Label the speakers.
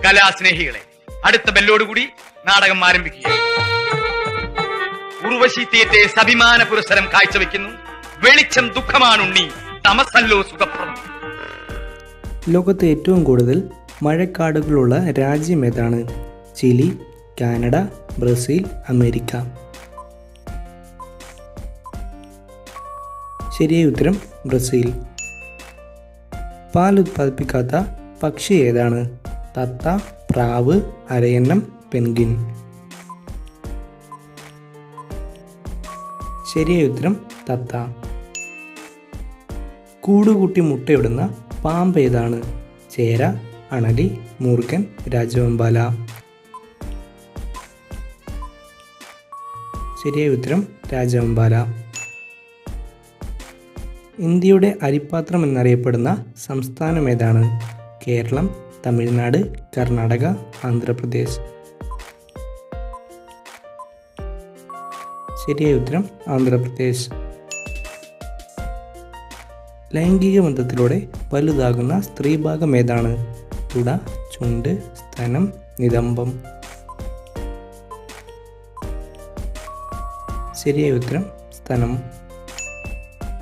Speaker 1: കലാസ്നേഹികളെ, അടുത്ത ബെല്ലോടുകൂടി നാടകം ആരംഭിക്കുകയാണ്. ഉർവശി തിയേറ്റേഴ്സ് അഭിമാന പുരസ്സരം കാഴ്ചവെക്കുന്നു വെളിച്ചം ദുഃഖമാണുണ്ണി, തമസല്ലോ സുഖപ്രദം.
Speaker 2: ലോകത്ത് ഏറ്റവും കൂടുതൽ മഴക്കാടുകളുള്ള രാജ്യം ഏതാണ്? Chile, Canada, Brazil, America. ശരിയായ ഉത്തരം ബ്രസീൽ. പാൽ ഉത്പാദിപ്പിക്കാത്ത പക്ഷി ഏതാണ്? തത്ത, പ്രാവ്, അരയന്നം, പെൻഗ്വിൻ. ശരിയായ ഉത്തരം തത്ത. കൂടുകൂട്ടി മുട്ടയിടുന്ന പാമ്പ് ഏതാണ്? ചേര, അണലി, മൂർഖൻ, രാജവെമ്പാല. ശരിയായ ഉത്തരം രാജവെമ്പാല. ഇന്ത്യയുടെ അരിപ്പാത്രം എന്നറിയപ്പെടുന്ന സംസ്ഥാനം ഏതാണ്? കേരളം, തമിഴ്നാട്, കർണാടക, ആന്ധ്രാപ്രദേശ്. ശരിയായ ഉത്തരം ആന്ധ്രാപ്രദേശ്. ലൈംഗിക ബന്ധത്തിലൂടെ വലുതാകുന്ന സ്ത്രീഭാഗം ഏതാണ്? തുട, ചുണ്ട്, സ്തനം, നിതംബം. ശരിയായ ഉത്തരം സ്തനം.